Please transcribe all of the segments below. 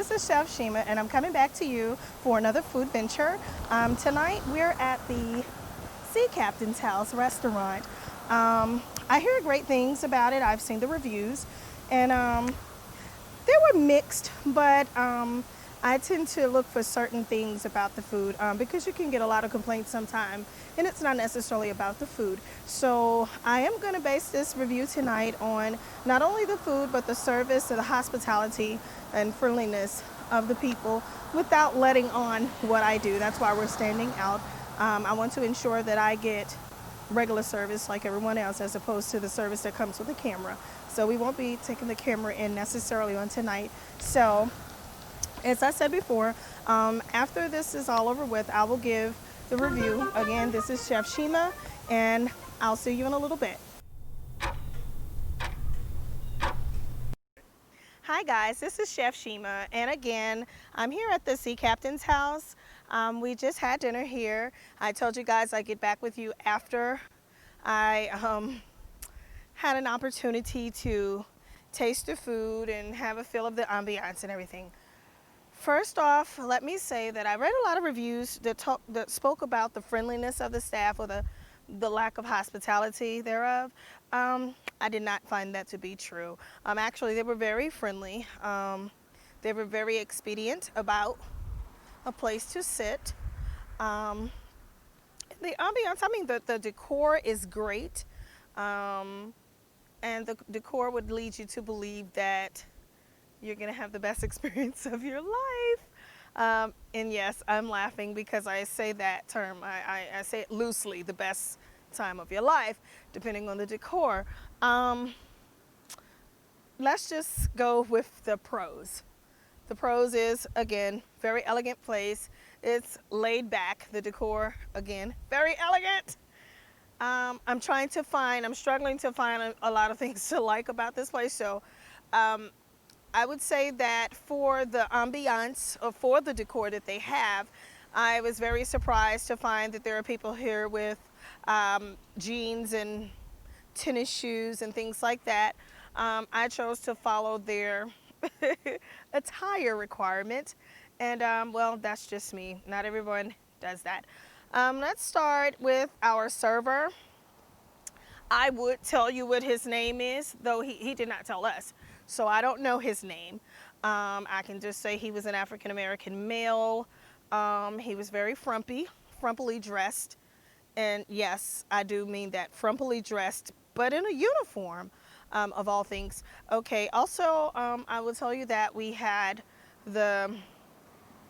this is Chef Shima, and I'm coming back to you for another food venture. Tonight we're at the Sea Captain's House restaurant. I hear great things about it. I've seen the reviews, and they were mixed, but I tend to look for certain things about the food because you can get a lot of complaints sometimes, and it's not necessarily about the food. So I am going to base this review tonight on not only the food, but the service and the hospitality and friendliness of the people without letting on what I do. That's why we're standing out. I want to ensure that I get regular service like everyone else, as opposed to the service that comes with the camera. So we won't be taking the camera in necessarily on tonight. So as I said before, after this is all over with, I will give the review. Again, this is Chef Shima, and I'll see you in a little bit. Hi guys, this is Chef Shima, and again, I'm here at the Sea Captain's house. We just had dinner here. I told you guys I'd get back with you after I had an opportunity to taste the food and have a feel of the ambiance and everything. First off, let me say that I read a lot of reviews that spoke about the friendliness of the staff, or the lack of hospitality thereof. I did not find that to be true. Actually, they were very friendly. They were very expedient about a place to sit. The ambiance, I mean, the decor is great. And the decor would lead you to believe that you're going to have the best experience of your life. And yes, I'm laughing because I say that term. I say it loosely, the best time of your life, depending on the decor. Let's just go with the pros. The pros is, again, very elegant place. It's laid back. The decor, again, very elegant. I'm struggling to find a lot of things to like about this place. So I would say that for the ambiance, or for the decor that they have, I was very surprised to find that there are people here with jeans and tennis shoes and things like that. I chose to follow their attire requirement, and well, that's just me. Not everyone does that. Let's start with our server. I would tell you what his name is, though he did not tell us, so I don't know his name. I can just say he was an African-American male. He was very frumpily dressed, and yes, I do mean that, frumpily dressed, but in a uniform, of all things. Okay, also, I will tell you that we had the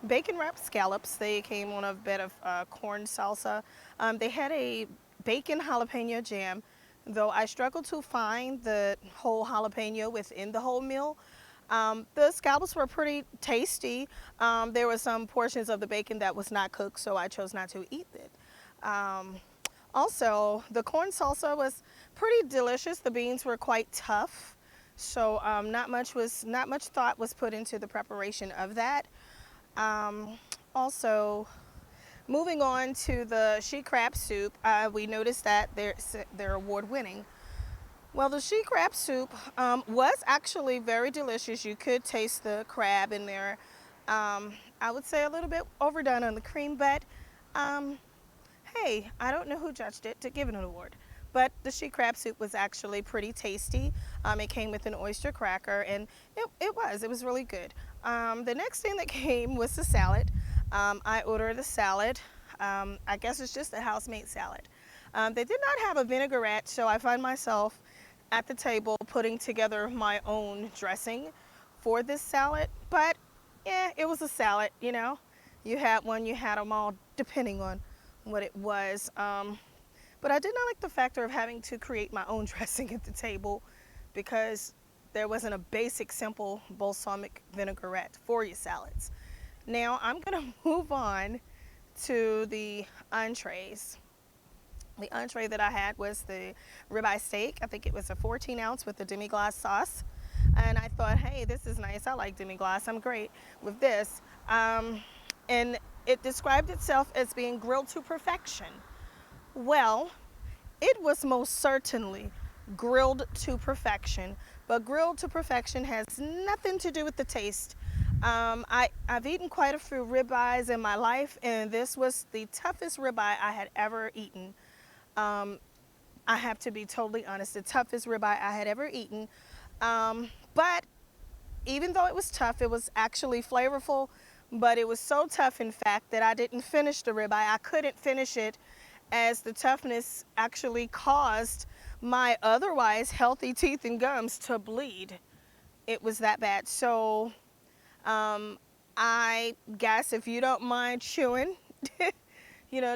bacon wrapped scallops. They came on a bed of corn salsa. They had a bacon jalapeno jam, though I struggled to find the whole jalapeno within the whole meal. The scallops were pretty tasty. There were some portions of the bacon that was not cooked, so I chose not to eat it. Also, the corn salsa was pretty delicious. The beans were quite tough, so not much thought was put into the preparation of that. Also, moving on to the she crab soup, we noticed that they're award-winning. Well, the she crab soup was actually very delicious. You could taste the crab in there. I would say a little bit overdone on the cream, but hey, I don't know who judged it to give it an award. But the she crab soup was actually pretty tasty. It came with an oyster cracker, and it was really good. The next thing that came was the salad. I ordered the salad. I guess it's just a house-made salad. They did not have a vinaigrette, so I find myself at the table putting together my own dressing for this salad. But yeah, it was a salad, you know. You had one, you had them all, depending on what it was. But I did not like the factor of having to create my own dressing at the table, because there wasn't a basic, simple balsamic vinaigrette for your salads. Now I'm gonna move on to the entrees. The entree that I had was the ribeye steak. I think it was a 14 ounce with the demi-glace sauce. And I thought, hey, this is nice. I like demi-glace. I'm great with this. And it described itself as being grilled to perfection. Well, it was most certainly grilled to perfection, but grilled to perfection has nothing to do with the taste. I've eaten quite a few ribeyes in my life, and this was the toughest ribeye I had ever eaten. Um, I have to be totally honest, the toughest ribeye I had ever eaten. But even though it was tough, it was actually flavorful, but it was so tough, in fact, that I didn't finish the ribeye. I couldn't finish it as the toughness actually caused my otherwise healthy teeth and gums to bleed. It was that bad. So I guess if you don't mind chewing,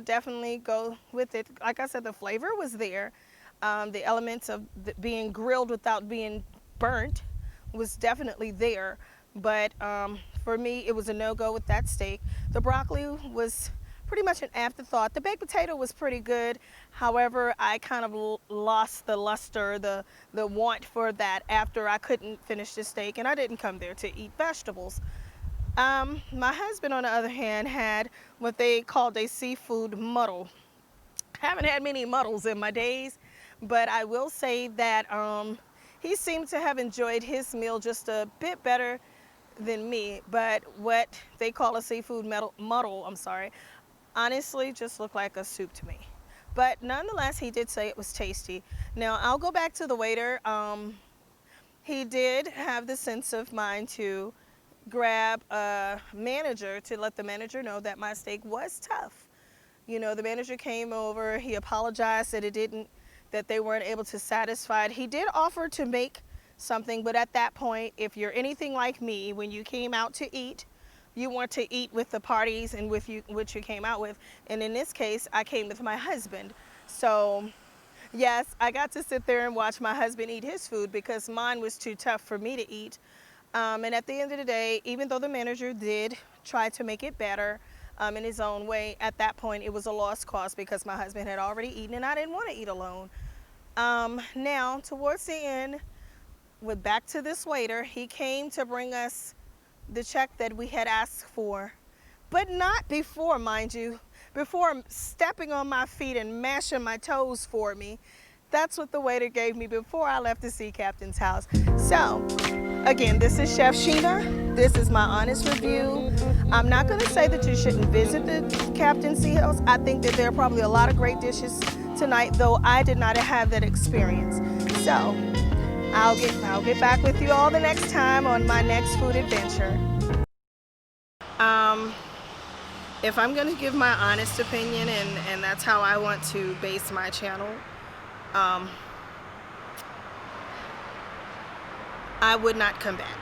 definitely go with it. Like I said, the flavor was there. The elements of being grilled without being burnt was definitely there. But for me, it was a no-go with that steak. The broccoli was pretty much an afterthought. The baked potato was pretty good. However, I kind of lost the luster, the want for that after I couldn't finish the steak, and I didn't come there to eat vegetables. My husband, on the other hand, had what they called a seafood muddle. Haven't had many muddles in my days, but I will say that he seemed to have enjoyed his meal just a bit better than me. But what they call a seafood muddle, honestly just looked like a soup to me. But nonetheless, he did say it was tasty. Now, I'll go back to the waiter. He did have the sense of mind to grab a manager to let the manager know that my steak was tough. The manager came over, he apologized that they weren't able to satisfy it. He did offer to make something, but at that point, if you're anything like me, when you came out to eat, you want to eat with the parties and with you, which you came out with. And in this case, I came with my husband. So yes, I got to sit there and watch my husband eat his food because mine was too tough for me to eat. And at the end of the day, even though the manager did try to make it better in his own way, at that point it was a lost cause because my husband had already eaten and I didn't want to eat alone. Now, towards the end, back to this waiter, he came to bring us the check that we had asked for, but not before, mind you, before stepping on my feet and mashing my toes for me. That's what the waiter gave me before I left the sea captain's house. So, again, this is Chef Shima. This is my honest review. I'm not going to say that you shouldn't visit the Captain's Sea House. I think that there are probably a lot of great dishes tonight, though I did not have that experience. So, I'll get back with you all the next time on my next food adventure. If I'm going to give my honest opinion, and that's how I want to base my channel, I would not come back.